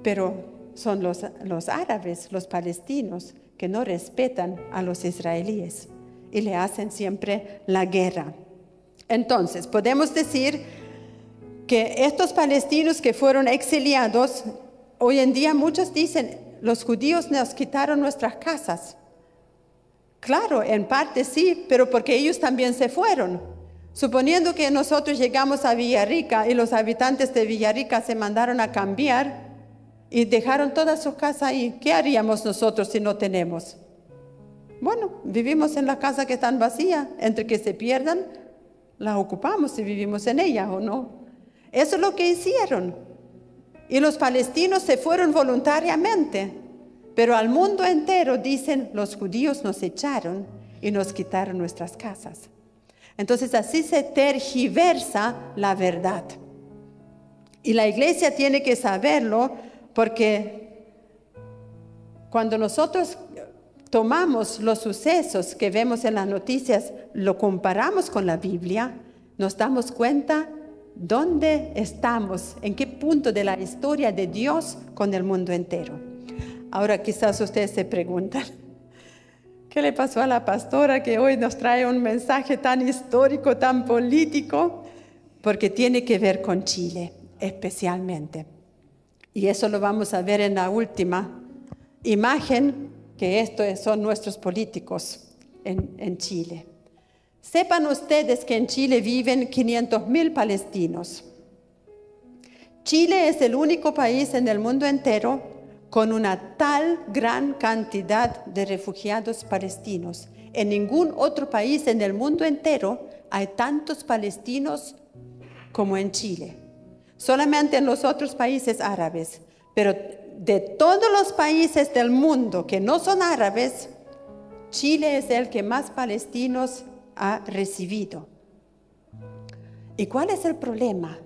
Pero son los árabes, los palestinos, que no respetan a los israelíes y le hacen siempre la guerra. Entonces, podemos decir que estos palestinos que fueron exiliados, hoy en día muchos dicen, los judíos nos quitaron nuestras casas. Claro, en parte sí, pero porque ellos también se fueron. Suponiendo que nosotros llegamos a Villarrica y los habitantes de Villarrica se mandaron a cambiar y dejaron todas sus casas ahí, ¿qué haríamos nosotros si no tenemos? Bueno, vivimos en la casa que están vacía, entre que se pierdan, la ocupamos si vivimos en ella o no. Eso es lo que hicieron. Y los palestinos se fueron voluntariamente. Pero al mundo entero dicen, los judíos nos echaron y nos quitaron nuestras casas. Entonces así se tergiversa la verdad. Y la iglesia tiene que saberlo, porque cuando nosotros tomamos los sucesos que vemos en las noticias, lo comparamos con la Biblia, nos damos cuenta dónde estamos, en qué punto de la historia de Dios con el mundo entero. Ahora quizás ustedes se preguntan, ¿qué le pasó a la pastora que hoy nos trae un mensaje tan histórico, tan político? Porque tiene que ver con Chile, especialmente. Y eso lo vamos a ver en la última imagen, que estos son nuestros políticos en Chile. Sepan ustedes que en Chile viven 500,000 palestinos. Chile es el único país en el mundo entero con una tal gran cantidad de refugiados palestinos. En ningún otro país en el mundo entero hay tantos palestinos como en Chile. Solamente en los otros países árabes. Pero de todos los países del mundo que no son árabes, Chile es el que más palestinos ha recibido. ¿Y cuál es el problema?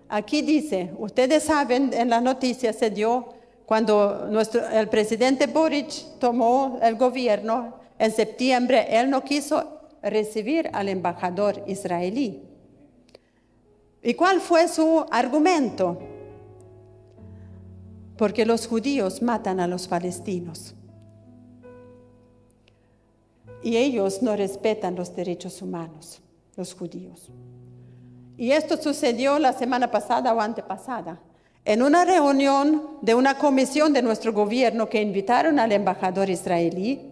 Aquí dice, ustedes saben, en las noticias se dio cuando el presidente Boric tomó el gobierno en septiembre, él no quiso recibir al embajador israelí. ¿Y cuál fue su argumento? Porque los judíos matan a los palestinos. Y ellos no respetan los derechos humanos, los judíos. Y esto sucedió la semana pasada o antepasada, en una reunión de una comisión de nuestro gobierno que invitaron al embajador israelí.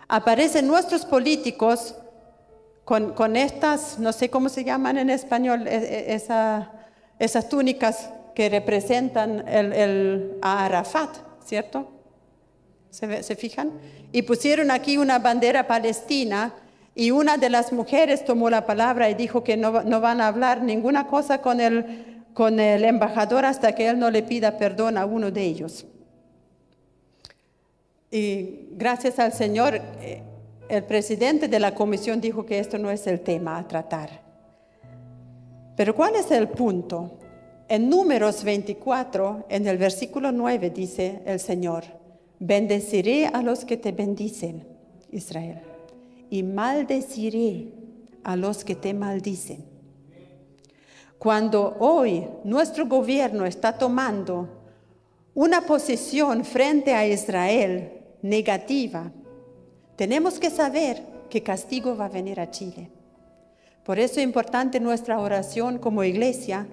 Aparecen nuestros políticos con estas, no sé cómo se llaman en español, esas túnicas que representan a Arafat, ¿cierto? ¿Se fijan? Y pusieron aquí una bandera palestina y una de las mujeres tomó la palabra y dijo que no van a hablar ninguna cosa con el embajador hasta que él no le pida perdón a uno de ellos. Y gracias al Señor, el presidente de la comisión dijo que esto no es el tema a tratar. Pero ¿cuál es el punto? En Números 24, en el versículo 9, dice el Señor, bendeciré a los que te bendicen, Israel, y maldeciré a los que te maldicen. Cuando hoy nuestro gobierno está tomando una posición frente a Israel negativa, tenemos que saber que castigo va a venir a Chile. Por eso es importante nuestra oración como iglesia,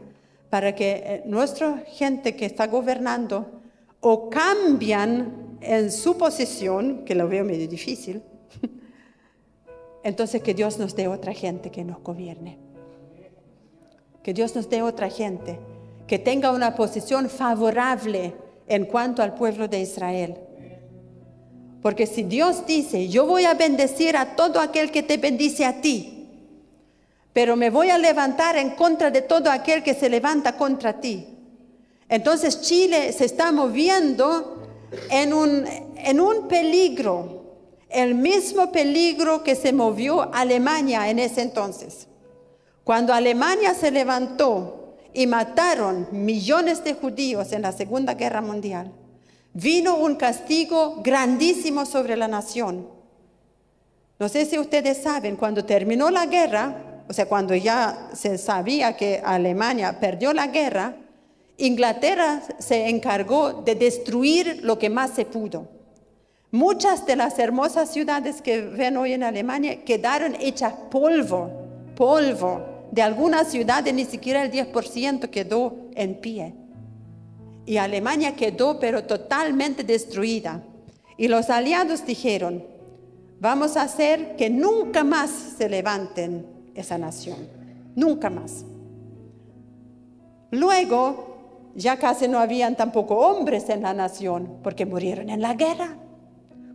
para que nuestra gente que está gobernando o cambian en su posición, que lo veo medio difícil, entonces que Dios nos dé otra gente que nos gobierne. Que Dios nos dé otra gente que tenga una posición favorable en cuanto al pueblo de Israel. Porque si Dios dice, yo voy a bendecir a todo aquel que te bendice a ti, pero me voy a levantar en contra de todo aquel que se levanta contra ti. Entonces Chile se está moviendo en un peligro, el mismo peligro que se movió Alemania en ese entonces. Cuando Alemania se levantó y mataron millones de judíos en la Segunda Guerra Mundial, vino un castigo grandísimo sobre la nación. No sé si ustedes saben, cuando terminó la guerra, o sea, cuando ya se sabía que Alemania perdió la guerra, Inglaterra se encargó de destruir lo que más se pudo. Muchas de las hermosas ciudades que ven hoy en Alemania quedaron hechas polvo. De algunas ciudades ni siquiera el 10% quedó en pie. Y Alemania quedó pero totalmente destruida. Y los aliados dijeron, vamos a hacer que nunca más se levanten esa nación, nunca más. Luego, ya casi no habían tampoco hombres en la nación, porque murieron en la guerra,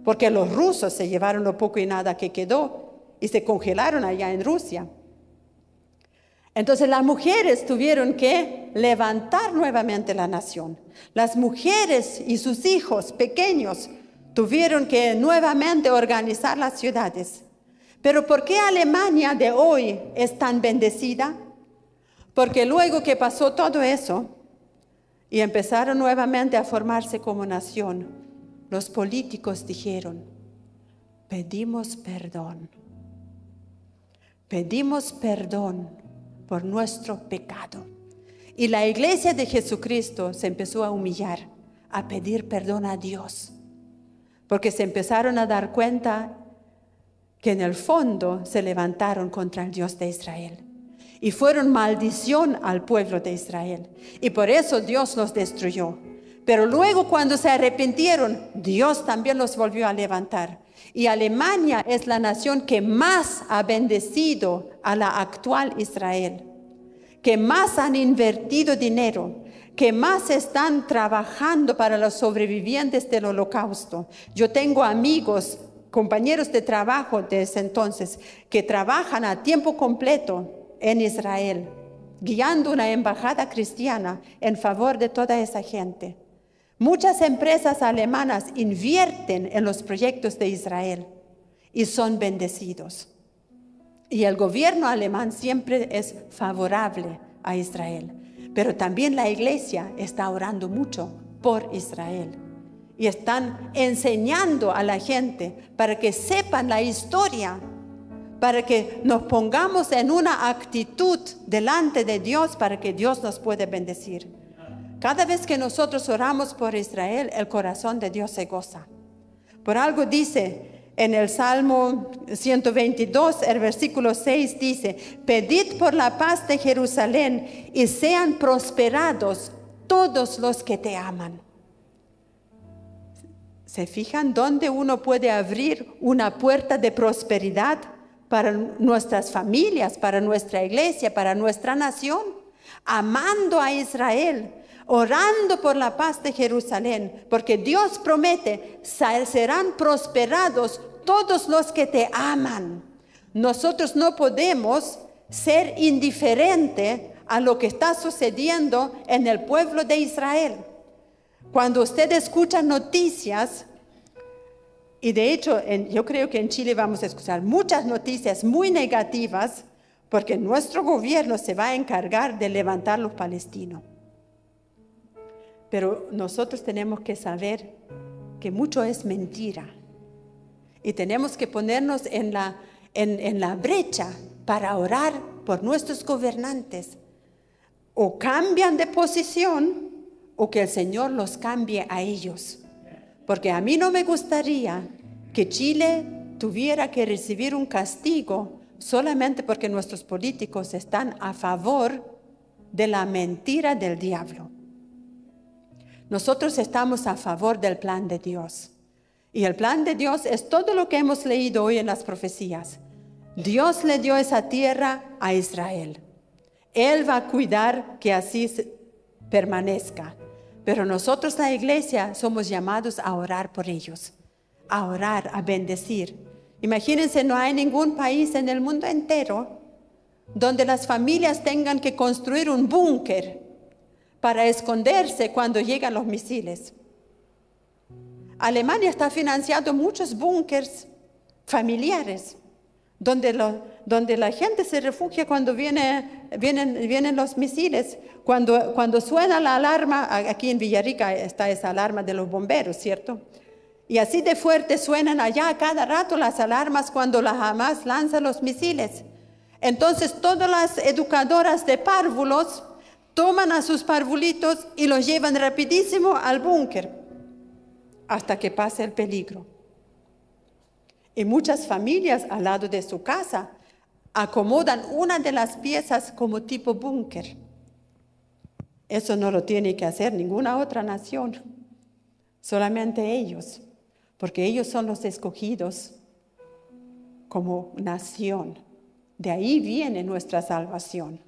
porque los rusos se llevaron lo poco y nada que quedó y se congelaron allá en Rusia. Entonces las mujeres tuvieron que levantar nuevamente la nación. Las mujeres y sus hijos pequeños tuvieron que nuevamente organizar las ciudades. Pero ¿por qué Alemania de hoy es tan bendecida? Porque luego que pasó todo eso y empezaron nuevamente a formarse como nación, los políticos dijeron, pedimos perdón por nuestro pecado. Y la iglesia de Jesucristo se empezó a humillar, a pedir perdón a Dios, porque se empezaron a dar cuenta que en el fondo se levantaron contra el Dios de Israel y fueron maldición al pueblo de Israel. Y por eso Dios los destruyó. Pero luego cuando se arrepintieron, Dios también los volvió a levantar. Y Alemania es la nación que más ha bendecido a la actual Israel, que más han invertido dinero, que más están trabajando para los sobrevivientes del Holocausto. Yo tengo amigos, compañeros de trabajo de ese entonces, que trabajan a tiempo completo en Israel, guiando una embajada cristiana en favor de toda esa gente. Muchas empresas alemanas invierten en los proyectos de Israel y son bendecidos. Y el gobierno alemán siempre es favorable a Israel. Pero también la iglesia está orando mucho por Israel. Y están enseñando a la gente para que sepan la historia, para que nos pongamos en una actitud delante de Dios para que Dios nos pueda bendecir. Cada vez que nosotros oramos por Israel, el corazón de Dios se goza. Por algo dice en el Salmo 122, el versículo 6 dice, pedid por la paz de Jerusalén y sean prosperados todos los que te aman. ¿Se fijan dónde uno puede abrir una puerta de prosperidad para nuestras familias, para nuestra iglesia, para nuestra nación? Amando a Israel, orando por la paz de Jerusalén, porque Dios promete, serán prosperados todos los que te aman. Nosotros no podemos ser indiferentes a lo que está sucediendo en el pueblo de Israel. Cuando usted escucha noticias, y de hecho yo creo que en Chile vamos a escuchar muchas noticias muy negativas, porque nuestro gobierno se va a encargar de levantar los palestinos. Pero nosotros tenemos que saber que mucho es mentira. Y tenemos que ponernos en la brecha para orar por nuestros gobernantes. O cambian de posición o que el Señor los cambie a ellos. Porque a mí no me gustaría que Chile tuviera que recibir un castigo solamente porque nuestros políticos están a favor de la mentira del diablo. Nosotros estamos a favor del plan de Dios. Y el plan de Dios es todo lo que hemos leído hoy en las profecías. Dios le dio esa tierra a Israel. Él va a cuidar que así permanezca. Pero nosotros, la iglesia, somos llamados a orar por ellos. A orar, a bendecir. Imagínense, no hay ningún país en el mundo entero donde las familias tengan que construir un búnker para esconderse cuando llegan los misiles. Alemania está financiando muchos búnkers familiares, donde la gente se refugia cuando vienen los misiles. Cuando suena la alarma, aquí en Villarrica está esa alarma de los bomberos, ¿cierto? Y así de fuerte suenan allá cada rato las alarmas cuando la Hamas lanza los misiles. Entonces todas las educadoras de párvulos toman a sus parvulitos y los llevan rapidísimo al búnker hasta que pase el peligro. Y muchas familias al lado de su casa acomodan una de las piezas como tipo búnker. Eso no lo tiene que hacer ninguna otra nación, solamente ellos, porque ellos son los escogidos como nación. De ahí viene nuestra salvación.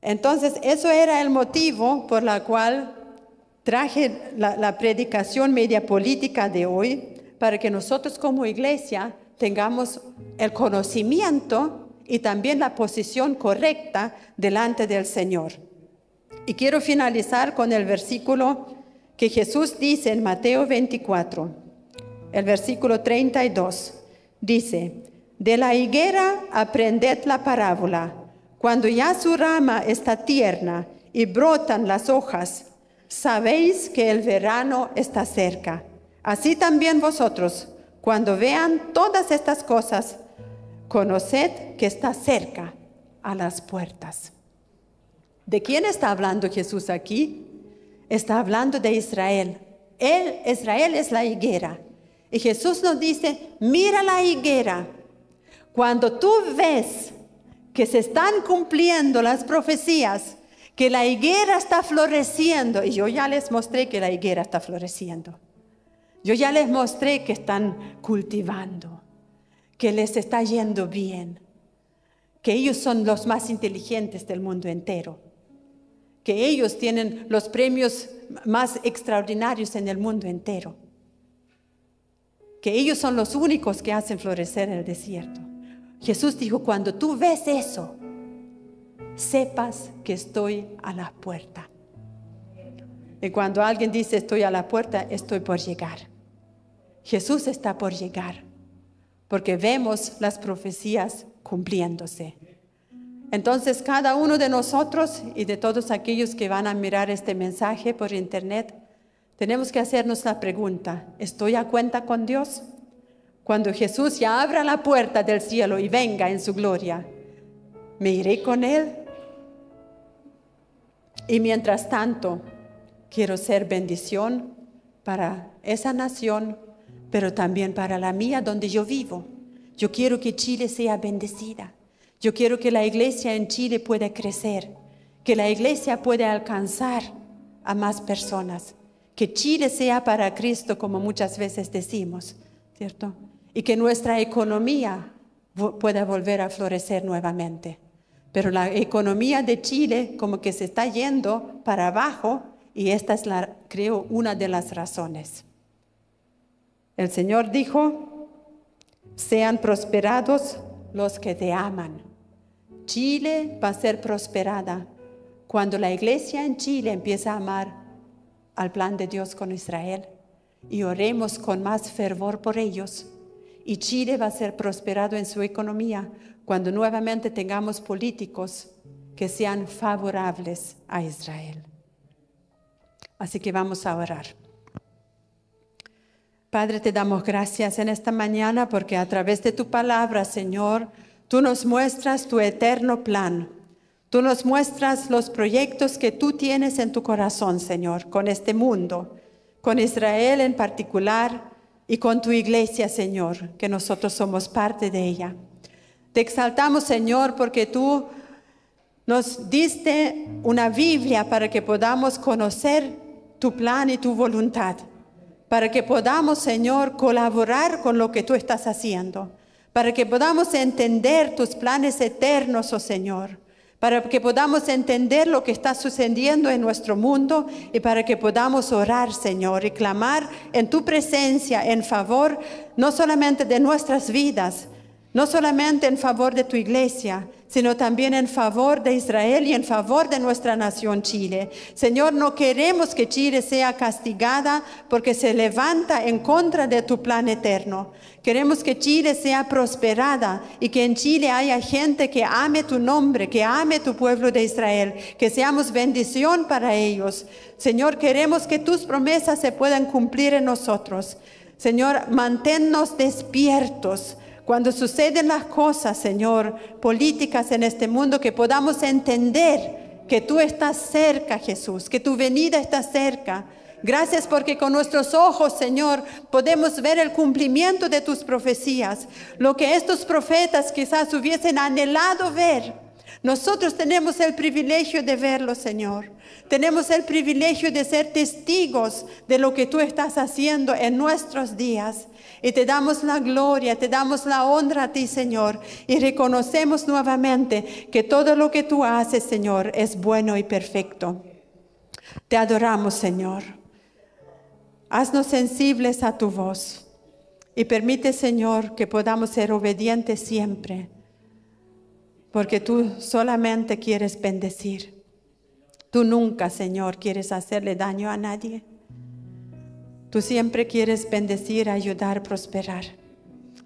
Entonces, eso era el motivo por el cual traje la predicación media política de hoy, para que nosotros como iglesia tengamos el conocimiento y también la posición correcta delante del Señor. Y quiero finalizar con el versículo que Jesús dice en Mateo 24, el versículo 32. Dice, de la higuera aprended la parábola. Cuando ya su rama está tierna y brotan las hojas, sabéis que el verano está cerca. Así también vosotros, cuando vean todas estas cosas, conoced que está cerca a las puertas. ¿De quién está hablando Jesús aquí? Está hablando de Israel. Israel es la higuera. Y Jesús nos dice, mira la higuera. Cuando tú ves que se están cumpliendo las profecías, que la higuera está floreciendo, y yo ya les mostré que la higuera está floreciendo. Yo ya les mostré que están cultivando, que les está yendo bien, que ellos son los más inteligentes del mundo entero, que ellos tienen los premios más extraordinarios en el mundo entero, que ellos son los únicos que hacen florecer el desierto. Jesús dijo, cuando tú ves eso, sepas que estoy a la puerta. Y cuando alguien dice estoy a la puerta, estoy por llegar. Jesús está por llegar, porque vemos las profecías cumpliéndose. Entonces, cada uno de nosotros y de todos aquellos que van a mirar este mensaje por internet, tenemos que hacernos la pregunta, ¿estoy a cuenta con Dios? Cuando Jesús ya abra la puerta del cielo y venga en su gloria, ¿me iré con Él? Y mientras tanto, quiero ser bendición para esa nación, pero también para la mía donde yo vivo. Yo quiero que Chile sea bendecida. Yo quiero que la iglesia en Chile pueda crecer, que la iglesia pueda alcanzar a más personas, que Chile sea para Cristo, como muchas veces decimos, ¿cierto? Y que nuestra economía pueda volver a florecer nuevamente. Pero la economía de Chile como que se está yendo para abajo y esta es, creo, una de las razones. El Señor dijo, sean prosperados los que te aman. Chile va a ser prosperada cuando la iglesia en Chile empieza a amar al plan de Dios con Israel y oremos con más fervor por ellos. Y Chile va a ser prosperado en su economía cuando nuevamente tengamos políticos que sean favorables a Israel. Así que vamos a orar. Padre, te damos gracias en esta mañana porque a través de tu palabra, Señor, tú nos muestras tu eterno plan. Tú nos muestras los proyectos que tú tienes en tu corazón, Señor, con este mundo, con Israel en particular y con tu iglesia, Señor, que nosotros somos parte de ella. Te exaltamos, Señor, porque tú nos diste una Biblia para que podamos conocer tu plan y tu voluntad, para que podamos, Señor, colaborar con lo que tú estás haciendo, para que podamos entender tus planes eternos, oh Señor, para que podamos entender lo que está sucediendo en nuestro mundo y para que podamos orar, Señor, y clamar en tu presencia en favor no solamente de nuestras vidas, no solamente en favor de tu iglesia, sino también en favor de Israel y en favor de nuestra nación Chile. Señor, no queremos que Chile sea castigada porque se levanta en contra de tu plan eterno. Queremos que Chile sea prosperada y que en Chile haya gente que ame tu nombre, que ame tu pueblo de Israel, que seamos bendición para ellos. Señor, queremos que tus promesas se puedan cumplir en nosotros. Señor, manténnos despiertos. Cuando suceden las cosas, Señor, políticas en este mundo, que podamos entender que tú estás cerca, Jesús, que tu venida está cerca. Gracias porque con nuestros ojos, Señor, podemos ver el cumplimiento de tus profecías. Lo que estos profetas quizás hubiesen anhelado ver. Nosotros tenemos el privilegio de verlo, Señor. Tenemos el privilegio de ser testigos de lo que tú estás haciendo en nuestros días. Y te damos la gloria, te damos la honra a ti, Señor. Y reconocemos nuevamente que todo lo que tú haces, Señor, es bueno y perfecto. Te adoramos, Señor. Haznos sensibles a tu voz. Y permite, Señor, que podamos ser obedientes siempre. porque tú solamente quieres bendecir. Tú nunca, Señor, quieres hacerle daño a nadie. Tú siempre quieres bendecir, ayudar, prosperar.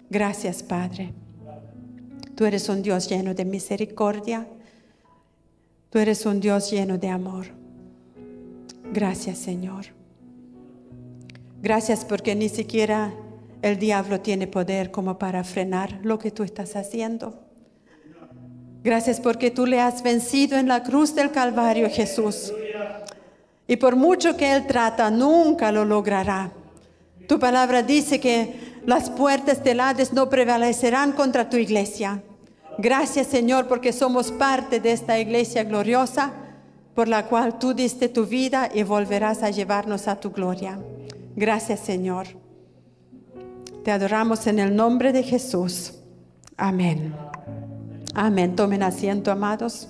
Gracias, Padre. Tú eres un Dios lleno de misericordia. Tú eres un Dios lleno de amor. Gracias, Señor. Gracias porque ni siquiera el diablo tiene poder como para frenar lo que tú estás haciendo. Gracias porque tú le has vencido en la cruz del Calvario, Jesús. Y por mucho que él trata, nunca lo logrará. Tu palabra dice que las puertas del Hades no prevalecerán contra tu iglesia. Gracias, Señor, porque somos parte de esta iglesia gloriosa por la cual tú diste tu vida y volverás a llevarnos a tu gloria. Gracias, Señor. Te adoramos en el nombre de Jesús. Amén. Amén. Tomen asiento, amados.